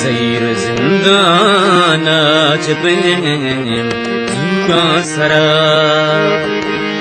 زیر زندانا چپیم زنگا سرا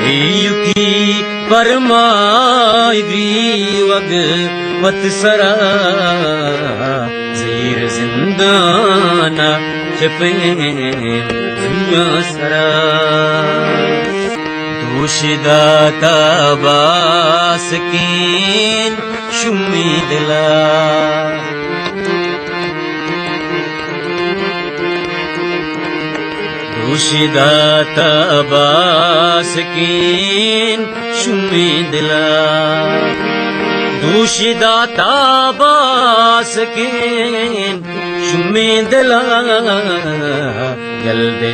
ایوکی پرمائی بی وگ وط سرا زیر زندانا چپیم زنگا سرا دوشدا تاباسکین شمی دلا دوشدا تاباسکین شمی دلا دوشدا تاباسکین شمی دلا جلد